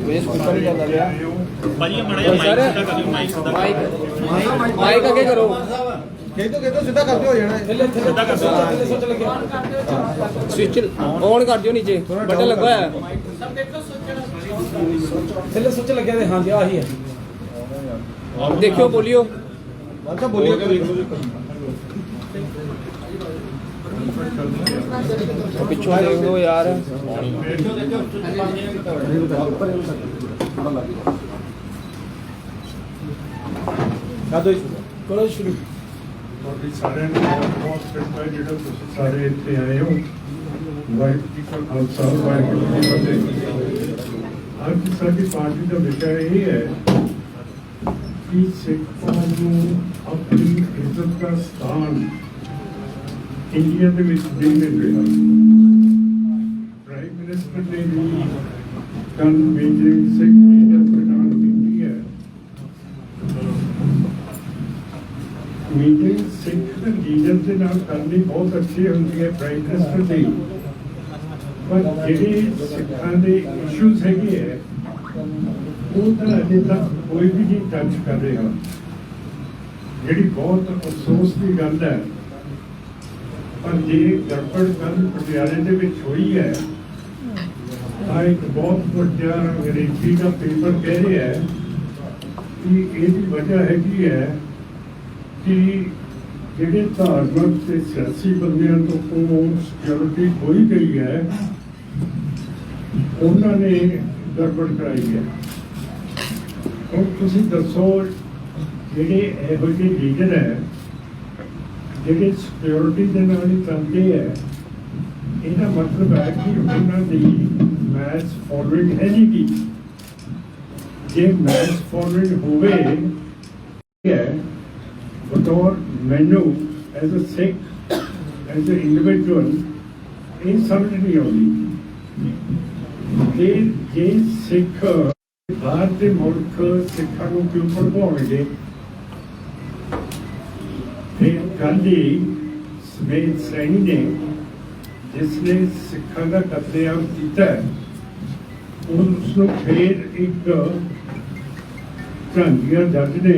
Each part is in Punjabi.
स्पीकर ही चल रहा भाजी ये मड़ा माइक सीधा कर दियो माइक सीधा माइक माइक आगे करो कह दो सीधा कर दो जाना सीधा कर दो स्विच लगे स्विच ऑन कर दियो नीचे बटन लगा है सब देखो स्विच स्विच लगे थे। हां जी आही है देखियो बोलियो अच्छा बोलियो पिछू देख लो यार करो शुरू सारे बहुत फिट जो सारे इतने आए हो वाइट आज साडी पार्टी का विषय यही है कि सिखों को अपनी इज्जत का स्थान इंडिया ਦੇ ਵਿੱਚ ਦੇ ਰਿਹਾ। ਪ੍ਰਾਈਮ ਮਿਨਿਸਟਰ ਨੇ ਵੀ ਕੱਲ ਮੀਟਿੰਗ ਸਿੱਖ ਲੀਡਰ ਪ੍ਰਧਾਨ ਕੀਤੀ ਹੈ। ਮੀਟਿੰਗ ਸਿੱਖ ਲੀਡਰ ਦੇ ਨਾਲ ਕਰਨੀ ਬਹੁਤ ਅੱਛੀ ਹੁੰਦੀ ਹੈ ਪ੍ਰਾਈਮ ਮਿਨਿਸਟਰ ਦੀ, ਪਰ ਜਿਹੜੇ ਸਿੱਖਾਂ ਦੇ ਇਸ਼ੂਜ਼ ਹੈਗੇ ਹੈ ਉਹ ਤਾਂ ਅਜੇ ਤੱਕ ਕੋਈ ਵੀ ਨਹੀਂ ਟੱਚ ਕਰ ਰਿਹਾ। ਜਿਹੜੀ ਬਹੁਤ ਅਫਸੋਸ ਦੀ ਗੱਲ ਹੈ पर जे गड़बड़ गल पटियाले दे विच हुई है तो एक बहुत बड़ा अंग्रेजी का पेपर कह रहा है कि इसकी वजह हैगी है कि जिहड़े धार्मिक ते सियासी बंदियां तो सिक्योरिटी खोई गई है उन्होंने गड़बड़ कराई है। हुण तुसीं दसो जिहड़े इहो जिहे लीडर है ਜਿਹੜੇ ਸਿਕਿਉਰਿਟੀ ਦੇ ਨਾਲ ਹੀ ਚੱਲਦੇ ਹੈ, ਇਹਦਾ ਮਤਲਬ ਹੈ ਕਿ ਉਹਨਾਂ ਦੀ ਮੈਚ ਫੋਰਵਰਡ ਹੈ ਨਹੀਂ ਗੀ। ਜੇ ਮੈਚ ਫੋਰਵਰਡ ਹੋਵੇ ਹੈ ਬਤੌਰ ਮੈਨੂੰ as a Sikh as a individual ਇਹ ਸਮਝ ਨਹੀਂ ਆਉਂਦੀ ਕਿ ਜੇ ਸਿੱਖ ਬਾਹਰ ਦੇ ਮੁਲਕ ਸਿੱਖਾਂ ਨੂੰ ਕਿਉਂ ਪੜ੍ਹਾਉਣਗੇ। गांधी समेत सैनी ने जिसने सिखा का कतलेआम किया उसको फिर एक झांगिया जज ने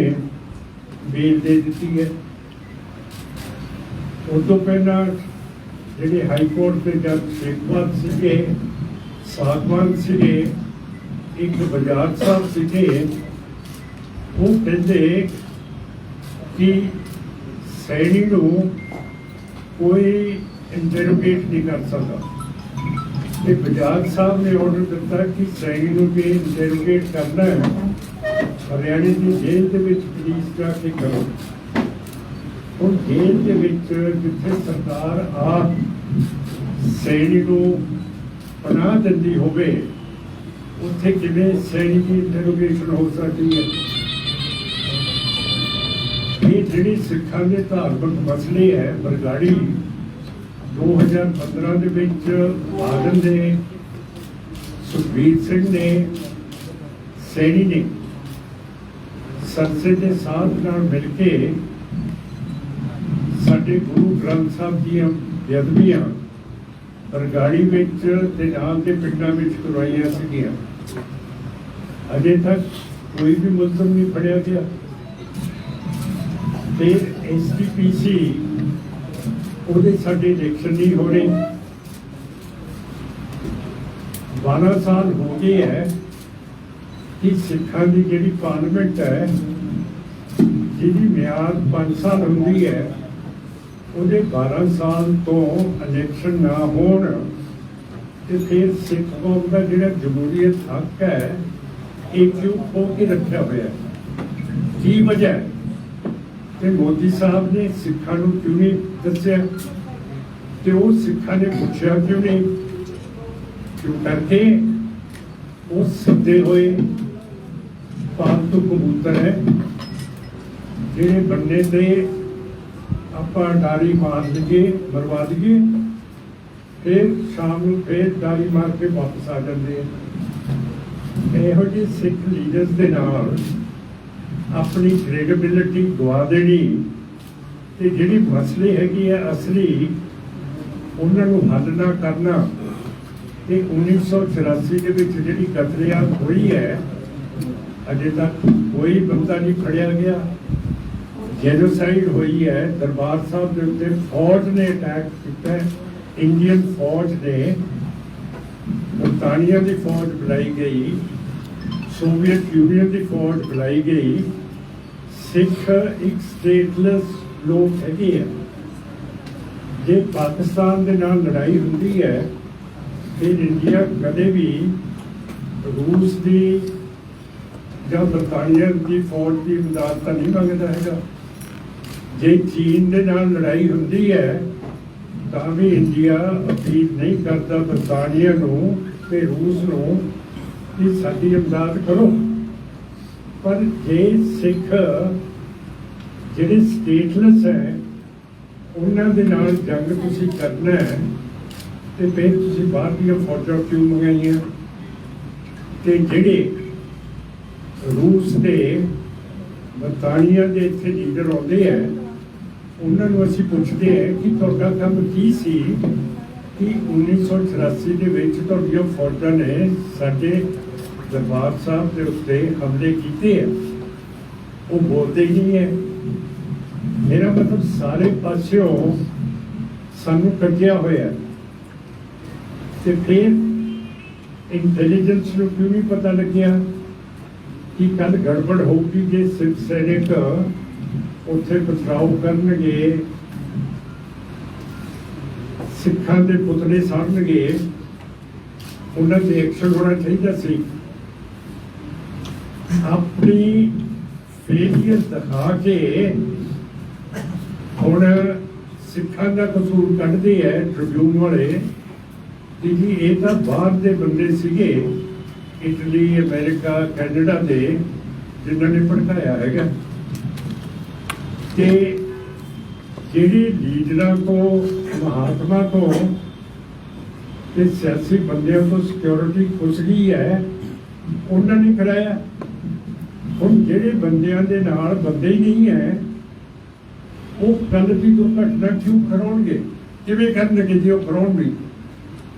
बेल दे दी है। उस तो पहला जिहड़े हाई कोर्ट के जज शेखवाल सीगे, सागवान सीगे, एक बजाज साहब सीगे, वो कहते कि सैनी को कोई इंटरोगेट नहीं कर सकता। बजाज साहब ने ऑर्डर दिता कि सैनी को भी इंटरोगेट करना है हरियाणे की जेल के पुलिस जाके करो। और जेल के जिथे सरकार आप सैनी को पनाह दिंदी होवे उत्थे किवें सैनी की इंटरोगेशन हो सकती है। ये जिहड़ी सिखां दे धार्मिक मसले है बरगाड़ी 2015 ਦੇ ਵਿੱਚ ਬਾਦਲ ਨੇ ਸੁਖਬੀਰ ਸਿੰਘ ਨੇ ਸੈਣੀ ਨੇ ਸੰਸਦ ਦੇ ਸਾਥ ਨਾਲ ਮਿਲ ਕੇ ਸਾਡੇ ਗੁਰੂ ਗ੍ਰੰਥ ਸਾਹਿਬ ਦੀਆਂ ਬੇਅਦਬੀਆਂ ਬਰਗਾੜੀ ਵਿੱਚ ਤੇ ਨਾਲ ਦੇ ਪਿੰਡਾਂ ਵਿੱਚ ਕਰਵਾਈਆਂ ਸੀਗੀਆਂ। ਅਜੇ ਤੱਕ ਕੋਈ ਵੀ ਮੁਲਜ਼ਮ ਨਹੀਂ ਫੜਿਆ ਗਿਆ। फिर SDPC ਉਹਦੇ ਸਾਡੇ ਇਲੈਕਸ਼ਨ ਨਹੀਂ ਹੋ ਰਹੇ। 12 ਸਾਲ ਹੋ ਗਏ ਹੈ ਕਿ ਸਿੱਖਾਂ ਦੀ ਜਿਹੜੀ ਪਾਰਲੀਮੈਂਟ ਹੈ ਜਿਹਦੀ ਮਿਆਦ 5 ਸਾਲ ਹੁੰਦੀ ਹੈ ਉਹਦੇ 12 ਸਾਲ ਤੋਂ ਇਲੈਕਸ਼ਨ ਨਾ ਹੋਣ ਤੇ ਫਿਰ ਸਿੱਖ ਕੌਮ ਦਾ ਜਿਹੜਾ ਜਮਹੂਰੀਅਤ ਹੱਕ ਹੈ ਇਹ ਕਿਉਂ ਖੋ ਕੇ ਰੱਖਿਆ ਹੋਇਆ ਕੀ ਵਜ੍ਹਾ ਹੈ। ਤੇ ਮੋਦੀ ਸਾਹਿਬ ਨੇ ਸਿੱਖਾਂ ਨੂੰ ਕਿਉਂ ਨਹੀਂ ਦੱਸਿਆ ਤੇ ਉਹ ਸਿੱਖਾਂ ਨੇ ਪੁੱਛਿਆ ਕਿਉਂ ਨਹੀਂ। ਕਿਉਂ ਕਰਕੇ ਉਹ ਸਿੱਧੇ ਹੋਏ ਪਾਲਤੂ ਕਬੂਤਰ ਹੈ ਜਿਹੜੇ ਬੰਦੇ ਤੇ ਆਪਾਂ ਡਾਰੀ ਮਾਰ ਦਈਏ ਮਰਵਾ ਦਈਏ ਫਿਰ ਸ਼ਾਮ ਨੂੰ ਫਿਰ ਡਾਰੀ ਮਾਰ ਕੇ ਵਾਪਸ ਆ ਜਾਂਦੇ ਆ। ਇਹੋ ਜਿਹੇ ਸਿੱਖ ਲੀਡਰਸ ਦੇ ਨਾਲ अपनी क्रेडिबिलिटी गवा देनी ते जिहड़ी मसले हैगी है असली उन्होंने हल ना करना ਕਿ 1984 ਦੇ ਵਿੱਚ ਜਿਹੜੀ ਕਤਲੇਆਮ ਹੋਈ ਹੈ, ਅਜੇ ਤੱਕ ਕੋਈ ਬੰਦਾ ਨਹੀਂ ਫੜਿਆ ਗਿਆ। ਜੈਨੋਸਾਈਡ ਹੋਈ ਹੈ, ਦਰਬਾਰ ਸਾਹਿਬ ਦੇ ਉੱਤੇ ਫੌਜ ਨੇ ਅਟੈਕ ਕੀਤਾ ਹੈ, ਇੰਡੀਅਨ ਫੌਜ ਨੇ, ਬਰਤਾਨੀਆ ਦੀ ਫੌਜ ਬੁਲਾਈ ਗਈ, ਸੋਵੀਅਤ ਯੂਨੀਅਨ ਦੀ ਫੌਜ ਬੁਲਾਈ ਗਈ। ਸਿੱਖ ਇੱਕ ਸਟੇਟਲੈਸ ਲੋਕ ਹੈਗੇ ਆ। ਜੇ ਪਾਕਿਸਤਾਨ ਦੇ ਨਾਲ ਲੜਾਈ ਹੁੰਦੀ ਹੈ ਫਿਰ ਇੰਡੀਆ ਕਦੇ ਵੀ ਰੂਸ ਦੀ ਜਾਂ ਬਰਤਾਨੀਆ ਦੀ ਫੌਜ ਦੀ ਮਦਦ ਤਾਂ ਨਹੀਂ ਮੰਗਦਾ ਹੈਗਾ। ਜੇ ਚੀਨ ਦੇ ਨਾਲ ਲੜਾਈ ਹੁੰਦੀ ਹੈ ਤਾਂ ਵੀ ਇੰਡੀਆ ਅਪੀਲ ਨਹੀਂ ਕਰਦਾ ਬਰਤਾਨੀਆ ਨੂੰ ਤੇ ਰੂਸ ਨੂੰ ਕਿ ਸਾਡੀ ਇਮਦਾਦ ਕਰੋ। ਪਰ ਜੇ ਸਿੱਖ ਜਿਹੜੇ ਸਟੇਟਲੈਸ ਹੈ ਉਹਨਾਂ ਦੇ ਨਾਲ ਜੰਗ ਤੁਸੀਂ ਕਰਨਾ ਹੈ ਤੇ ਫਿਰ ਤੁਸੀਂ ਬਾਹਰ ਦੀਆਂ ਫੌਜਾਂ ਕਿਉਂ ਮੰਗਾਈਆਂ? ਤੇ ਜਿਹੜੇ ਰੂਸ ਦੇ ਬਰਤਾਨੀਆ ਦੇ ਇੱਥੇ ਲੀਡਰ ਆਉਂਦੇ ਹੈ ਉਹਨਾਂ ਨੂੰ ਅਸੀਂ ਪੁੱਛਦੇ ਹਾਂ ਕਿ ਤੁਹਾਡਾ ਕੰਮ ਕੀ ਸੀ ਕਿ 1984 ਦੇ ਵਿੱਚ ਤੁਹਾਡੀਆਂ ਫੌਜਾਂ ਨੇ ਸਾਡੇ ਦਰਬਾਰ ਸਾਹਿਬ ਦੇ ਉੱਤੇ ਹਮਲੇ ਕੀਤੇ ਹੈ? ਉਹ ਬੋਲਦੇ ਹੀ ਨਹੀਂ ਹੈ। ਮੇਰਾ ਮਤਲਬ ਸਾਰੇ ਪਾਸਿਓਂ ਸਾਨੂੰ ਕੱਢਿਆ ਹੋਇਆ ਤੇ ਫਿਰ ਇੰਟੈਲੀਜੈਂਸ ਨੂੰ ਕਿਉਂ ਨਹੀਂ ਪਤਾ ਲੱਗਿਆ ਕਿ ਕੱਲ ਗੜਬੜ ਹੋਊਗੀ ਜੇ ਸਿੱਖ ਸੈਨਿਕ ਉੱਥੇ ਪਥਰਾਓ ਕਰਨਗੇ, ਸਿੱਖਾਂ ਦੇ ਪੁਤਲੇ ਸਾੜਨਗੇ, ਉਹਨਾਂ ਤੇ ਐਕਸ਼ਨ ਹੋਣਾ ਚਾਹੀਦਾ ਸੀ। ਆਪਣੀ ਫੇਲੀਅਰ ਦਿਖਾ ਕੇ ਹੁਣ ਸਿੱਖਾਂ ਦਾ ਕਸੂਰ ਕੱਢਦੇ ਹੈ ਟ੍ਰਿਬਿਊਨ ਵਾਲੇ ਕਿ ਜੀ ਇਹ ਤਾਂ ਬਾਹਰ ਦੇ ਬੰਦੇ ਸੀਗੇ, ਇਟਲੀ, ਅਮਰੀਕਾ, ਕੈਨੇਡਾ ਦੇ, ਜਿਨ੍ਹਾਂ ਨੇ ਭੜਕਾਇਆ ਹੈਗਾ। ਤੇ ਜਿਹੜੇ ਲੀਡਰਾਂ ਤੋਂ, ਮਹਾਤਮਾ ਤੋਂ ਤੇ ਸਿਆਸੀ ਬੰਦਿਆਂ ਤੋਂ ਸਿਕਿਉਰਿਟੀ ਖੁੱਸ ਗਈ ਹੈ ਉਹਨਾਂ ਨੇ ਕਰਾਇਆ। ਹੁਣ ਜਿਹੜੇ ਬੰਦਿਆਂ ਦੇ ਨਾਲ ਬੰਦੇ ਹੀ ਨਹੀਂ ਹੈ ਉਹ ਕੱਲ ਦੀ ਦੁਰਘਟਨਾ ਕਿਉਂ ਕਰਾਉਣਗੇ? ਕਿਵੇਂ ਕਰਨਗੇ ਜੇ ਉਹ ਕਰਾਉਣਗੇ?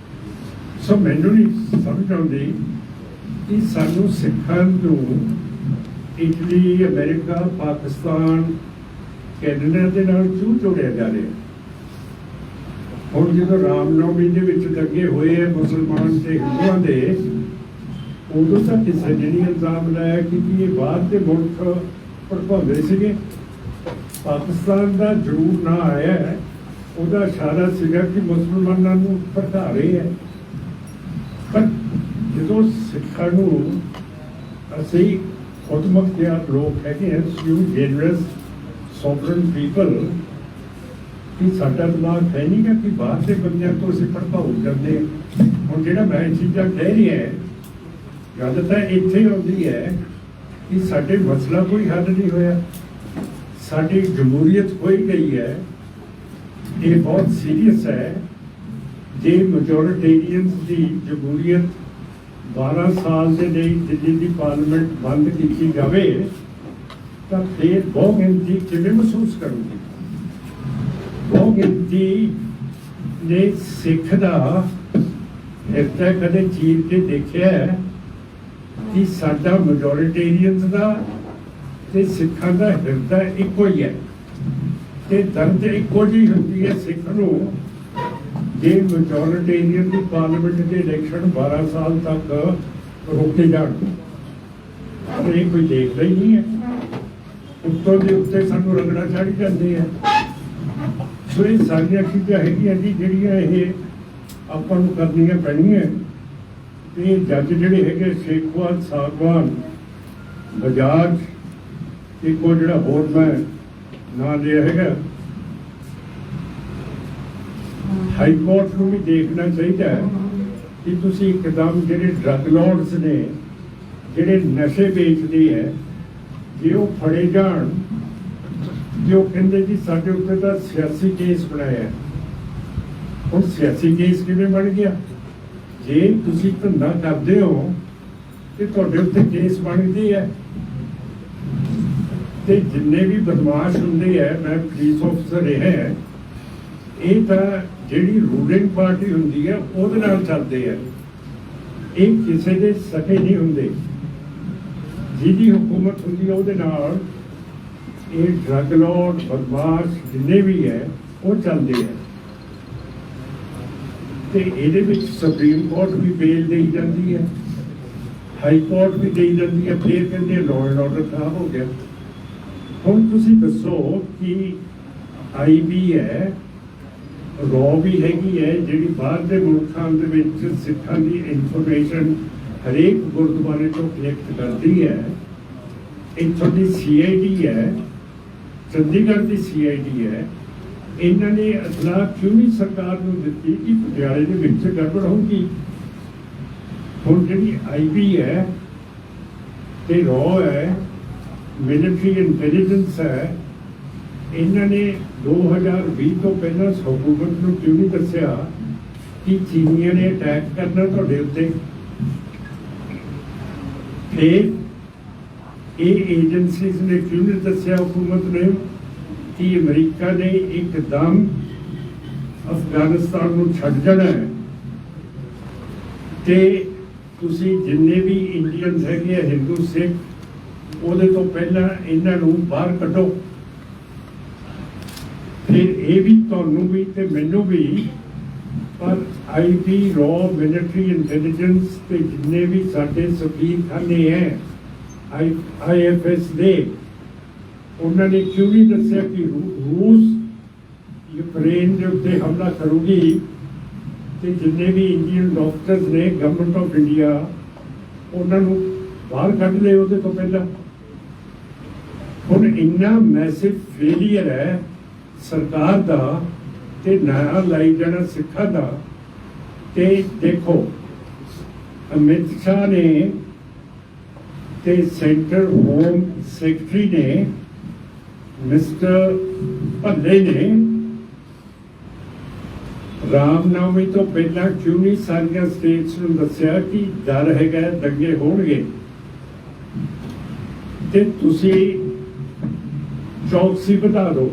ਸੋ ਮੈਨੂੰ ਨਹੀਂ ਸਮਝ ਆਉਂਦੀ ਕਿ ਸਾਨੂੰ ਸਿੱਖਾਂ ਨੂੰ ਇਟਲੀ, ਅਮਰੀਕਾ, ਪਾਕਿਸਤਾਨ, ਕੈਨੇਡਾ ਦੇ ਨਾਲ ਕਿਉਂ ਜੋੜਿਆ ਜਾ ਰਿਹਾ? ਹੁਣ ਜਦੋਂ ਰਾਮਨੌਮੀ ਦੇ ਵਿੱਚ ਲੱਗੇ ਹੋਏ ਹੈ ਮੁਸਲਮਾਨ ਤੇ ਹਿੰਦੂਆਂ ਦੇ, ਉਦੋਂ ਤਾਂ ਕਿਸੇ ਨੇ ਨਹੀਂ ਇਲਜ਼ਾਮ ਲਾਇਆ ਕਿ ਇਹ ਬਾਹਰ ਦੇ ਮੁਲਕ ਭੜਕਾਉਂਦੇ ਸੀਗੇ। ਪਾਕਿਸਤਾਨ ਦਾ ਜ਼ਰੂਰ ਨਾ ਆਇਆ ਹੈ, ਉਹਦਾ ਇਸ਼ਾਰਾ ਸੀਗਾ ਕਿ ਮੁਸਲਮਾਨਾਂ ਨੂੰ ਭੜਕਾ ਰਹੇ ਹੈ। ਪਰ ਜਦੋਂ ਸਿੱਖਾਂ ਨੂੰ ਅਸੀਂ ਖੁਦਮੁਖਤਿਆਰ ਲੋਕ ਹੈਗੇ ਹਾਂ, ਜੈਨਰਸ ਸੋਵਰਨ ਪੀਪਲ, ਕਿ ਸਾਡਾ ਦਿਮਾਗ ਹੈ ਨਹੀਂ ਗਾ ਕਿ ਬਾਹਰ ਦੇ ਬੰਦਿਆਂ ਤੋਂ ਅਸੀਂ ਭੜਕਾਊ ਕਰਦੇ ਹਾਂ। ਹੁਣ ਜਿਹੜਾ ਮੈਂ ਇਹ ਚੀਜ਼ਾਂ ਕਹਿ ਰਿਹਾ ਗੱਲ ਤਾਂ ਇੱਥੇ ਆਉਂਦੀ ਹੈ ਕਿ ਸਾਡੇ ਮਸਲਾ ਕੋਈ ਹੱਲ ਨਹੀਂ ਹੋਇਆ, ਸਾਡੀ ਜਮਹੂਰੀਅਤ ਹੋਈ ਗਈ ਹੈ। ਇਹ ਬਹੁਤ ਸੀਰੀਅਸ ਹੈ। ਜੇ ਮੈਜੋਰਿਟੇਰੀਅਨਸ ਦੀ ਜਮਹੂਰੀਅਤ 12 ਸਾਲ ਦੇ ਲਈ ਦਿੱਲੀ ਦੀ ਪਾਰਲੀਮੈਂਟ ਬੰਦ ਕੀਤੀ ਜਾਵੇ ਤਾਂ ਫਿਰ ਬਹੁਗਿਣਤੀ ਕਿਵੇਂ ਮਹਿਸੂਸ ਕਰੂਗੀ? ਬਹੁਗਿਣਤੀ ਨੇ ਸਿੱਖ ਦਾ ਹਿਰਦਾ ਕਦੇ ਚੀਰ ਕੇ ਦੇਖਿਆ ਹੈ ਕਿ ਸਾਡਾ ਮੈਜੋਰਿਟੇਰੀਅਨਸ ਦਾ ਤੇ ਸਿੱਖਾਂ ਦਾ ਹਿਰਦਾ ਇੱਕੋ ਹੀ ਹੈ ਤੇ ਦਰਦ ਇੱਕੋ ਜਿਹੀ ਹੁੰਦੀ ਹੈ ਸਿੱਖ ਨੂੰ ਜੇ ਮੈਜੋਰਿਟੇਰੀਅਨ ਦੀ ਪਾਰਲੀਮੈਂਟ ਦੇ ਇਲੈਕਸ਼ਨ 12 ਸਾਲ ਤੱਕ ਰੋਕੇ ਜਾਣ। ਪਰ ਇਹ ਕੋਈ ਦੇਖਦਾ ਹੀ ਨਹੀਂ ਹੈ। ਉੱਤੋਂ ਦੇ ਉੱਤੇ ਸਾਨੂੰ ਰਗੜਾ ਚੜ੍ਹ ਜਾਂਦੇ ਆ। ਸੋ ਇਹ ਸਾਰੀਆਂ ਚੀਜ਼ਾਂ ਹੈਗੀਆਂ ਜੀ ਜਿਹੜੀਆਂ ਇਹ ਆਪਾਂ ਨੂੰ ਕਰਨੀਆਂ ਪੈਣੀਆਂ। ਇਹ ਜੱਜ ਜਿਹੜੇ ਹੈਗੇ ਸ਼ੇਖਵਾਲ, ਸਾਗਵਾਨ, ਬਜਾਜ, ਇੱਕੋ ਜਿਹੜਾ ਹੋਰ ਮੈਂ ਨਾਂ ਲਿਆ ਹੈਗਾ, ਹਾਈ ਕੋਰਟ ਨੂੰ ਵੀ ਦੇਖਣਾ ਚਾਹੀਦਾ ਹੈ ਕਿ ਤੁਸੀਂ ਇੱਕਦਮ ਜਿਹੜੇ ਡਰੱਗ ਲੌਰਡਸ ਨੇ, ਜਿਹੜੇ ਨਸ਼ੇ ਵੇਚਦੇ ਹੈ, ਜੇ ਉਹ ਫੜੇ ਜਾਣ, ਜੇ ਉਹ ਕਹਿੰਦੇ ਜੀ ਸਾਡੇ ਉੱਤੇ ਤਾਂ ਸਿਆਸੀ ਕੇਸ ਬਣਾਇਆ। ਹੁਣ ਸਿਆਸੀ ਕੇਸ ਕਿਵੇਂ ਬਣ ਗਿਆ? ਜੇ ਤੁਸੀਂ ਧੰਦਾ ਕਰਦੇ ਹੋ ਤੇ ਤੁਹਾਡੇ ਉੱਤੇ ਕੇਸ ਬਣਦੇ ਹੈ। ਤੇ ਜਿੰਨੇ ਵੀ ਬਦਮਾਸ਼ ਹੁੰਦੇ ਹੈ, ਮੈਂ ਪੁਲਿਸ ਆਫਿਸਰ ਰਿਹਾ, ਇਹ ਤਾਂ ਜਿਹੜੀ ਰੂਲਿੰਗ ਪਾਰਟੀ ਹੁੰਦੀ ਹੈ ਉਹਦੇ ਨਾਲ ਚੱਲਦੇ ਹੈ। ਇਹ ਕਿਸੇ ਦੇ ਸਕੇ ਨਹੀਂ ਹੁੰਦੇ। ਜਿਹਦੀ ਹੁਕੂਮਤ ਹੁੰਦੀ ਹੈ ਉਹਦੇ ਨਾਲ ਇਹ ਡਰੱਗ ਲਾਰਡ ਬਦਮਾਸ਼ ਜਿੰਨੇ ਵੀ ਹੈ ਉਹ ਚੱਲਦੇ ਹੈ। ਤੇ ਇਹਦੇ ਵਿੱਚ ਸੁਪਰੀਮ ਕੋਰਟ ਵੀ ਬੇਲ ਦੇਈ ਜਾਂਦੀ ਹੈ, ਹਾਈ ਕੋਰਟ ਵੀ ਦੇਈ ਜਾਂਦੀ ਹੈ, ਫਿਰ ਕਹਿੰਦੇ ਲਾਅ ਐਂਡ ਆਰਡਰ ਖਰਾਬ ਹੋ ਗਿਆ। ਹੁਣ ਤੁਸੀਂ ਦੱਸੋ ਕਿ ਆਈਬੀ ਹੈ, ਰॉ ਵੀ ਹੈਗੀ ਹੈ ਜਿਹੜੀ ਬਾਹਰ ਦੇ ਮੁਲਕਾਂ ਦੇ ਵਿੱਚ ਸਿੱਖਾਂ ਦੀ ਇਨਫੋਰਮੇਸ਼ਨ ਹਰੇਕ ਗੁਰਦੁਆਰੇ ਤੋਂ ਕਲੈਕਟ ਕਰਦੀ ਹੈ। ਇੱਥੋਂ ਦੀ CID ਹੈ, ਚੰਡੀਗੜ੍ਹ ਦੀ CID ਹੈ। ਇਹਨਾਂ ਨੇ ਇਤਲਾਹ ਕਿਉਂ ਨਹੀਂ ਸਰਕਾਰ ਨੂੰ ਦਿੱਤੀ ਕਿ ਪਟਿਆਲੇ ਦੇ ਵਿੱਚ ਗੜਬੜ ਹੋਊਗੀ? ਹੁਣ ਜਿਹੜੀ IB ਹੈ ਤੇ ਰॉ ਹੈ, ਮਿਲਟਰੀ ਇੰਟੈਲੀਜੈਂਸ ਹੈ, ਇਹਨਾਂ ਨੇ 2020 ਤੋਂ ਪਹਿਲਾਂ ਹਕੂਮਤ ਨੂੰ ਕਿਉਂ ਨਹੀਂ ਦੱਸਿਆ ਕਿ ਚੀਨੀਆਂ ਨੇ ਅਟੈਕ ਕਰਨਾ ਤੁਹਾਡੇ ਉੱਤੇ? ਫਿਰ ਇਹ ਏਜੰਸੀਜ਼ ਨੇ ਕਿਉਂ ਨਹੀਂ ਦੱਸਿਆ ਹੁਕੂਮਤ ਨੇ ਕਿ ਅਮਰੀਕਾ ਨੇ ਇੱਕਦਮ ਅਫਗਾਨਿਸਤਾਨ ਨੂੰ ਛੱਡ ਜਾਣਾ ਹੈ ਤੇ ਤੁਸੀਂ ਜਿੰਨੇ ਵੀ ਇੰਡੀਅਨਸ ਹੈਗੇ ਆ, ਹਿੰਦੂ ਸਿੱਖ, ਉਹਦੇ ਤੋਂ ਪਹਿਲਾਂ ਇਹਨਾਂ ਨੂੰ ਬਾਹਰ ਕੱਢੋ। ਫਿਰ ਇਹ ਵੀ ਤੁਹਾਨੂੰ ਵੀ ਤੇ ਮੈਨੂੰ ਵੀ, ਪਰ IB ਰॉ ਮਿਲਟਰੀ ਇੰਟੈਲੀਜੈਂਸ ਤੇ ਜਿੰਨੇ ਵੀ ਸਾਡੇ ਸਫੀਰਖਾਨੇ ਹੈ IFS ਦੇ, ਉਹਨਾਂ ਨੇ ਕਿਉਂ ਨਹੀਂ ਦੱਸਿਆ ਕਿ ਰੂਸ ਯੂਕਰੇਨ ਦੇ ਉੱਤੇ ਹਮਲਾ ਕਰੂਗੀ ਤੇ ਜਿੰਨੇ ਵੀ ਇੰਡੀਅਨ ਡਾਕਟਰਸ ਨੇ ਗਵਰਨਮੈਂਟ ਆਫ ਇੰਡੀਆ ਉਹਨਾਂ ਨੂੰ ਬਾਹਰ ਕੱਢ ਲਏ ਉਹਦੇ ਤੋਂ ਪਹਿਲਾਂ। ਹੁਣ ਇੰਨਾ ਮੈਸਿਵ ਫੇਲੀਅਰ ਹੈ ਸਰਕਾਰ ਦਾ ਤੇ ਨਾਰਾ ਲਾਈ ਜਾਣਾ ਸਿੱਖਾਂ ਦਾ। ਤੇ ਦੇਖੋ ਅਮਿਤ ਸ਼ਾਹ ਨੇ ਤੇ ਸੈਂਟਰ ਹੋਮ ਸੈਕਟਰੀ ਨੇ ਮਿਸਟਰ ਭੱਲੇ ਨੇ ਰਾਮਨਵਮੀ ਤੋਂ ਪਹਿਲਾਂ ਕਿਉਂ ਨਹੀਂ ਸਾਰੀਆਂ ਸਟੇਟਸ ਨੂੰ ਦੱਸਿਆ ਕਿ ਡਰ ਹੈਗਾ ਦੰਗੇ ਹੋਣਗੇ? ਤੇ ਤੁਸੀਂ ਚੌਕਸੀ ਵਧਾ ਦਿਓ।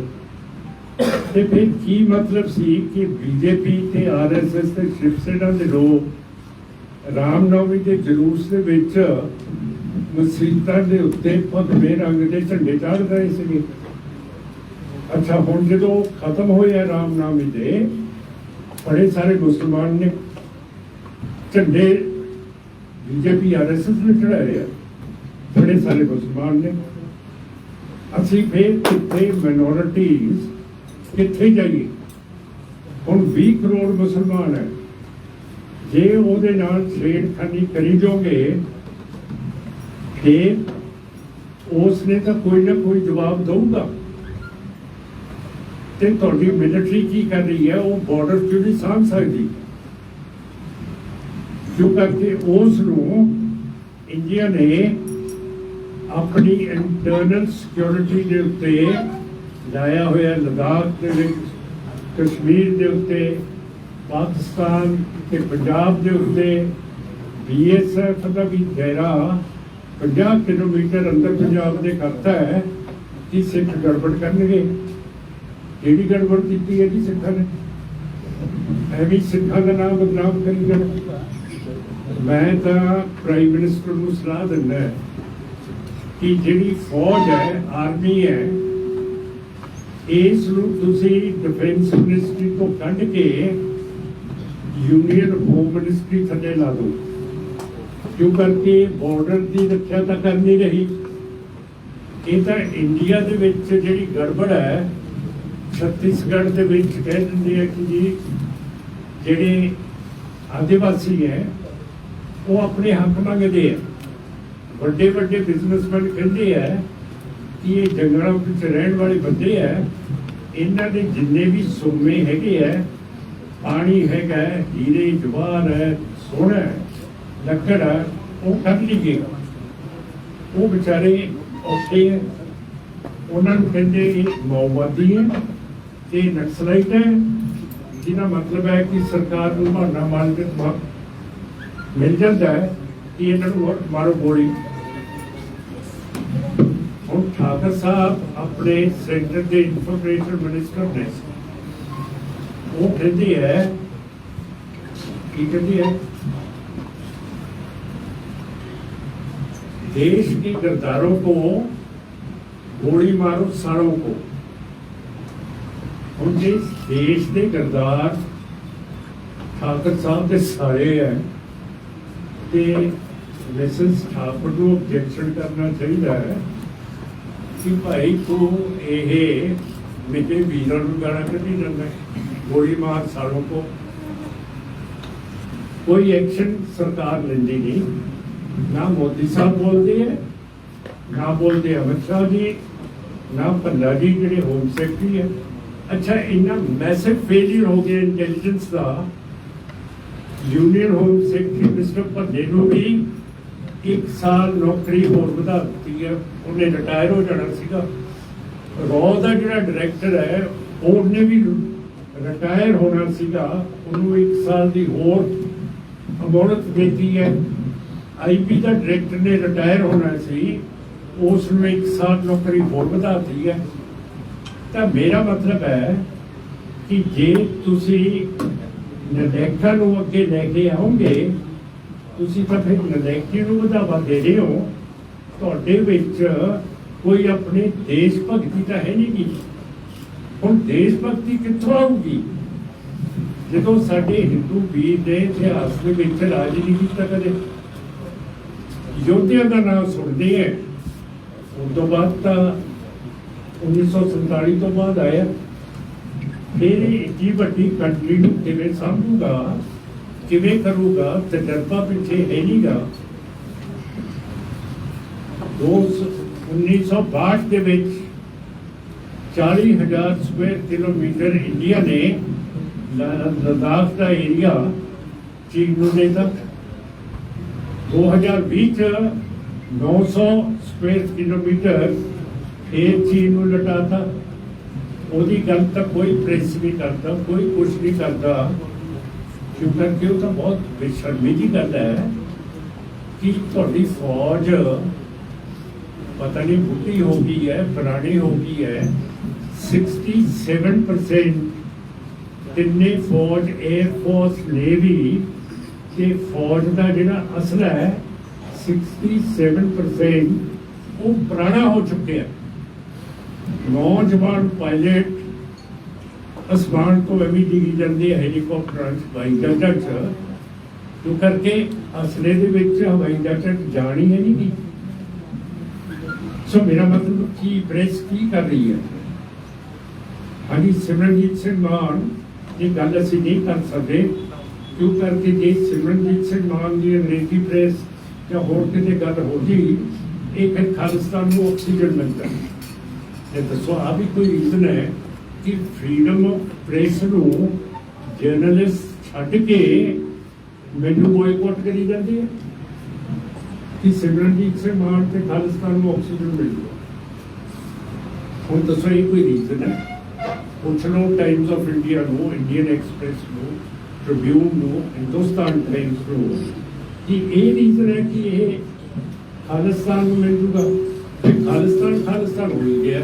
ਤੇ ਫਿਰ ਕੀ ਮਤਲਬ ਸੀ ਕਿ BJP ਤੇ RSS ਤੇ ਸ਼ਿਵ ਸੈਨਾ ਦੇ ਲੋਕ ਰਾਮਨਵਮੀ ਦੇ ਜਲੂਸ ਦੇ ਵਿੱਚ ਮਸੀਤਾਂ ਦੇ ਉੱਤੇ ਭਗਵੇਂ ਰੰਗ ਦੇ ਝੰਡੇ ਚਾੜ ਰਹੇ ਸੀਗੇ। ਅੱਛਾ, ਹੁਣ ਜਦੋਂ ਖਤਮ ਹੋਇਆ ਰਾਮਨਵਮੀ ਦੇ, ਬੜੇ ਸਾਰੇ ਮੁਸਲਮਾਨ ਨੇ ਝੰਡੇ BJP RSS ਨੇ ਚੜਾਏ ਆ, ਬੜੇ ਸਾਰੇ ਮੁਸਲਮਾਨ ਨੇ। ਅਸੀਂ ਫਿਰ ਕਿੱਥੇ ਮਾਈਨੋਰਿਟੀਜ਼ ਕਿੱਥੇ ਜਾਈਏ? ਹੁਣ 20 ਕਰੋੜ ਮੁਸਲਮਾਨ ਹੈ, ਜੇ ਉਹਦੇ ਨਾਲ ਛੇੜਖਾਨੀ ਕਰੀ ਜਾਓਗੇ ਫਿਰ ਉਸ ਨੇ ਤਾਂ ਕੋਈ ਨਾ ਕੋਈ ਜਵਾਬ ਦਊਗਾ। ਤੇ ਤੁਹਾਡੀ ਮਿਲਟਰੀ ਕੀ ਕਰ ਰਹੀ ਹੈ? ਉਹ ਬਾਰਡਰ ਕਿਉਂ ਨਹੀਂ ਸਾਂਭ ਸਕਦੀ? ਕਿਉਂ ਕਰਕੇ ਉਸ ਨੂੰ ਇੰਡੀਆ ਨੇ ਆਪਣੀ ਇੰਟਰਨਲ ਸਿਕਿਉਰਿਟੀ ਦੇ ਉੱਤੇ ਲਾਇਆ ਹੋਇਆ। ਲਦਾਖ ਦੇ ਵਿੱਚ, ਕਸ਼ਮੀਰ ਦੇ ਉੱਤੇ, ਪਾਕਿਸਤਾਨ ਤੇ ਪੰਜਾਬ ਦੇ ਉੱਤੇ BSF ਦਾ ਵੀ ਘੇਰਾ 50 ਕਿਲੋਮੀਟਰ ਅੰਦਰ ਪੰਜਾਬ ਦੇ ਕਰਤਾ ਹੈ ਕਿ ਸਿੱਖ ਗੜਬੜ ਕਰਨਗੇ। ਕਿਹੜੀ ਗੜਬੜ ਕੀਤੀ ਹੈ ਜੀ ਸਿੱਖਾਂ ਨੇ? ਐਵੇਂ ਸਿੱਖਾਂ ਦਾ ਨਾਮ ਬਦਨਾਮ ਕਰੀ ਜਾਣਾ। ਮੈਂ ਤਾਂ ਪ੍ਰਾਈਮ ਮਿਨਿਸਟਰ ਨੂੰ ਸਲਾਹ ਦਿੰਦਾ ਕਿ ਜਿਹੜੀ ਫੌਜ ਹੈ, ਆਰਮੀ ਹੈ, ਇਸ ਨੂੰ ਤੁਸੀਂ ਡਿਫੈਂਸ ਮਿਨਿਸਟਰੀ ਤੋਂ ਕੱਢ ਕੇ ਯੂਨੀਅਨ ਹੋਮ ਮਿਨਿਸਟਰੀ ਥੱਲੇ ਲਾ ਦਿਓ। ਕਿਉਂ ਕਰਕੇ ਬਾਰਡਰ ਦੀ ਰੱਖਿਆ ਤਾਂ ਕਰ ਨਹੀਂ ਰਹੀ। ਇਹ ਤਾਂ ਇੰਡੀਆ ਦੇ ਵਿੱਚ ਜਿਹੜੀ ਗੜਬੜ ਹੈ, ਛੱਤੀਸਗੜ੍ਹ ਦੇ ਵਿੱਚ ਕਹਿ ਦਿੰਦੇ ਆ ਕਿ ਜੀ ਜਿਹੜੇ ਆਦਿਵਾਸੀ ਹੈ ਉਹ ਆਪਣੇ ਹੱਕ ਮੰਗਦੇ ਆ। ਵੱਡੇ ਵੱਡੇ ਬਿਜ਼ਨਸਮੈਨ ਕਹਿੰਦੇ ਆ ਕਿ ਇਹ ਜੰਗਲਾਂ ਵਿੱਚ ਰਹਿਣ ਵਾਲੇ ਬੰਦੇ ਆ, ਇਹਨਾਂ ਦੇ ਜਿੰਨੇ ਵੀ ਸੋਮੇ ਹੈਗੇ ਆ, ਪਾਣੀ ਹੈਗਾ, ਹੀਰੇ ਜਵਾਹਰ ਹੈ, ਸੋਨਾ ਹੈ, ਲੱਕੜ ਹੈ, ਉਹ ਕੱਢ ਲਈਏ। ਉਹ ਵਿਚਾਰੇ ਔਖੇ ਹੈ, ਉਹਨਾਂ ਨੂੰ ਕਹਿੰਦੇ ਇਹ ਮਾਓਵਾਦੀ ਹੈ ਤੇ ਨਕਸਲਾਈਟ ਹੈ, ਜਿਹਦਾ ਮਤਲਬ ਹੈ ਕਿ ਸਰਕਾਰ ਨੂੰ ਬਹਾਨਾ ਮਾਰ ਕੇ ਮਿਲ ਜਾਂਦਾ ਹੈ ਕਿ ਇਹਨਾਂ ਨੂੰ ਮਾਰੋ ਗੋਲੀ। ਹੁਣ ਠਾਕਰ ਸਾਹਿਬ ਆਪਣੇ ਸੈਂਟਰ ਦੇ ਇਨਫੋਰਮੇਸ਼ਨ ਮਿਨਿਸਟਰ ਨੇ, ਉਹ ਕਹਿੰਦੇ ਹੈ, ਕੀ ਕਹਿੰਦੀ ਹੈ देश के गद्दारों को गोली मारो सारों को। ਹੁਣ ਜੇ ਦੇਸ਼ ਦੇ ਗਰਦਾਰ ਠਾਕਰ ਸਾਹਿਬ ਦੇ ਸਾਰੇ ਹੈ ਤੇ ਮਿਸਿਸ ਠਾਕੁਰ ਨੂੰ objection ਕਰਨਾ ਚਾਹੀਦਾ ਹੈ ਕਿ ਭਾਈ ਤੂੰ ਇਹ ਮੇਰੇ ਵੀਰਾਂ ਨੂੰ ਗਾਣਾ ਕੱਢੀ ਜਾਂਦਾ ਹੈ, ਗੋਲੀ ਮਾਰ ਸਾਲੋਂ ਕੋ। ਕੋਈ ਐਕਸ਼ਨ ਸਰਕਾਰ ਲੈਂਦੀ ਨਹੀਂ, ਨਾ ਮੋਦੀ ਸਾਹਿਬ ਬੋਲਦੇ ਹੈ, ਨਾ ਬੋਲਦੇ ਅਮਿਤ ਸ਼ਾਹ ਜੀ, ਨਾ ਭੱਲਾ ਜੀ ਜਿਹੜੇ ਹੋਮ ਸੈਕਟਰੀ ਹੈ। अच्छा इन्ना मैसिव फेलियर हो गया इंटेलिजेंस का। यूनियन होम सैकटरी मिस्टर भल्ले ਨੂੰ भी 1 साल नौकरी होर ਵਧਾ ਦਿੱਤੀ ਹੈ, ਉਹਨੇ ਰਿਟਾਇਰ ਹੋ ਜਾਣਾ ਸੀਗਾ। ਰॉ ਦਾ ਜਿਹੜਾ ਡਾਇਰੈਕਟਰ ਹੈ ਉਹਨੇ ਵੀ ਰਿਟਾਇਰ ਹੋਣਾ ਸੀਗਾ, ਉਹਨੂੰ 1 ਸਾਲ ਦੀ ਹੋਰ ਅਮਾਨਤ ਦਿੱਤੀ ਹੈ। ਆਈਪੀ ਦਾ ਡਾਇਰੈਕਟਰ ਨੇ ਰਿਟਾਇਰ ਹੋਣਾ ਸੀ, ਉਸ ਨੂੰ 1 ਸਾਲ ਨੌਕਰੀ ਹੋਰ ਵਧਾ ਦਿੱਤੀ ਹੈ। ਤਾਂ ਮੇਰਾ ਮਤਲਬ ਹੈ ਕਿ ਜੇ ਤੁਸੀਂ ਨਲਾਇਕਾਂ ਨੂੰ ਅੱਗੇ ਲੈ ਕੇ ਆਓਗੇ, ਤੁਸੀਂ ਤਾਂ ਫਿਰ ਨਲਾਇਕੀ ਨੂੰ ਵਧਾਵਾ ਦੇ ਰਹੇ ਹੋ। ਤੁਹਾਡੇ ਵਿੱਚ ਕੋਈ ਆਪਣੇ ਦੇਸ਼ ਭਗਤੀ ਤਾਂ ਹੈ ਨਹੀਂ ਗੀ। ਹੁਣ ਦੇਸ਼ ਭਗਤੀ ਕਿੱਥੋਂ ਆਊਗੀ ਜਦੋਂ ਸਾਡੇ ਹਿੰਦੂ ਵੀਰ ਦੇ ਇਤਿਹਾਸ ਦੇ ਵਿੱਚ ਰਾਜ ਨਹੀਂ ਕੀਤਾ ਕਦੇ। ਯੋਧਿਆਂ ਦਾ ਨਾਮ ਸੁਣਦੇ ਹੈ, ਉਸ ਤੋਂ ਬਾਅਦ ਤਾਂ 1947 ਤੋਂ ਬਾਅਦ ਆਇਆ। ਫਿਰ ਇੱਡੀ ਵੱਡੀ ਕੰਟਰੀ ਨੂੰ ਕਿਵੇਂ ਸਾਂਭੂਗਾ, ਕਿਵੇਂ ਕਰੂਗਾ, ਤਜਰਬਾ ਪਿੱਛੇ ਹੈ ਨਹੀਂਗਾ। 1962 ਦੇ ਵਿੱਚ 40,000 ਸਕੁਆਇਰ ਕਿਲੋਮੀਟਰ ਇੰਡੀਆ ਨੇ ਲਦਾਖ ਦਾ ਏਰੀਆ ਚੀਨ ਨੂੰ ਦੇ ਦਿੱਤਾ। 2020 ਚ 900 ਸਕੁਆਇਰ ਕਿਲੋਮੀਟਰ ਫਿਰ ਚੀਨ ਨੂੰ ਲਟਾਤਾ। ਉਹਦੀ ਗੱਲ ਤਾਂ ਕੋਈ ਪ੍ਰੈਸ ਨਹੀਂ ਕਰਦਾ, ਕੋਈ ਕੁਛ ਨਹੀਂ ਕਰਦਾ, ਕਿਉਂਕਿ ਉਹ ਤਾਂ ਬਹੁਤ ਬੇਸ਼ਰਮੀ ਦੀ ਗੱਲ ਹੈ ਕਿ ਤੁਹਾਡੀ ਫੌਜ ਪਤਾ ਨਹੀਂ ਬੁੱਢੀ ਹੋ ਗਈ ਹੈ, ਪੁਰਾਣੀ ਹੋ ਗਈ ਹੈ। 67% ਤਿੰਨੇ ਫੌਜ, 에ਅਰ ਫੋਰਸ, ਨੇਵੀ ਤੇ ਫੌਜ ਦਾ ਜਿਹੜਾ ਅਸਲਾ ਹੈ 67% ਉਹ ਪੁਰਾਣਾ ਹੋ ਚੁੱਕਿਆ। ਨੌਜਵਾਨ ਪਾਇਲਟ ਅਸਮਾਨ ਤੋਂ ਐਵੇਂ ਡਿੱਗੀ ਜਾਂਦੇ ਹੈਲੀਕਾਪਟਰਾਂ 'ਚ, ਹਵਾਈ ਜਹਾਜ਼ਾਂ 'ਚ, ਜੋ ਕਰਕੇ ਅਸਲੇ ਦੇ ਵਿੱਚ ਹਵਾਈ ਜਹਾਜ਼ਾਂ 'ਚ ਜਾਣ ਹੀ ਹੈ ਨਹੀਂ ਗੀ। ਸੋ ਮੇਰਾ ਮਤਲਬ ਕੀ ਪ੍ਰੈਸ ਕੀ ਕਰ ਰਹੀ ਹੈ? ਹਾਂਜੀ, ਸਿਮਰਨਜੀਤ ਸਿੰਘ ਮਾਨ ਇਹ ਗੱਲ ਅਸੀਂ ਨਹੀਂ ਕਰ ਸਕਦੇ, ਕਿਉਂ ਕਰਕੇ ਜੇ ਸਿਮਰਨਜੀਤ ਸਿੰਘ ਮਾਨ ਦੀ ਅੰਗਰੇਜ਼ੀ ਪ੍ਰੈਸ ਜਾਂ ਹੋਰ ਕਿਤੇ ਗੱਲ ਹੋ ਗਈ, ਇਹ ਫਿਰ ਖਾਲਿਸਤਾਨ ਨੂੰ ਆਕਸੀਜਨ ਮਿਲਦਾ। ਤੇ ਦੱਸੋ ਆ ਵੀ ਕੋਈ ਰੀਜ਼ਨ ਹੈ ਕਿ ਫਰੀडम ਆਫ ਪ੍ਰੈਸ ਨੂੰ ਜਰਨਲਿਸਟ ਛੱਡ ਕੇ ਮੈਨੂੰ ਬੋਇਕੋਟ ਕਰੀ ਜਾਂਦੀ ਹੈ ਕਿ ਸਿਮਰਨਜੀਤ ਸਿੰਘ ਮਾਨ ਤੇ ਖਾਲਿਸਤਾਨ ਨੂੰ ਆਕਸੀਜਨ ਮਿਲਦਾ। ਹੁਣ ਦੱਸੋ ਇਹ ਕੋਈ ਰੀਜ਼ਨ ਹੈ? ਪੁੱਛ ਲਓ ਟਾਈਮਸ ਆਫ ਇੰਡੀਆ ਨੂੰ, ਇੰਡੀਅਨ ਐਕਸਪ੍ਰੈਸ ਨੂੰ, ਟ੍ਰਿਬਿਊਨ ਨੂੰ, ਹਿੰਦੁਸਤਾਨ ਟਾਈਮਸ ਨੂੰ ਕਿ ਇਹ ਰੀਜ਼ਨ ਹੈ ਕਿ ਇਹ ਖਾਲਿਸਤਾਨ ਨੂੰ ਮਿਲ ਜੂਗਾ। ਖਾਲਿਸਤਾਨ ਹੋ ਗਿਆ।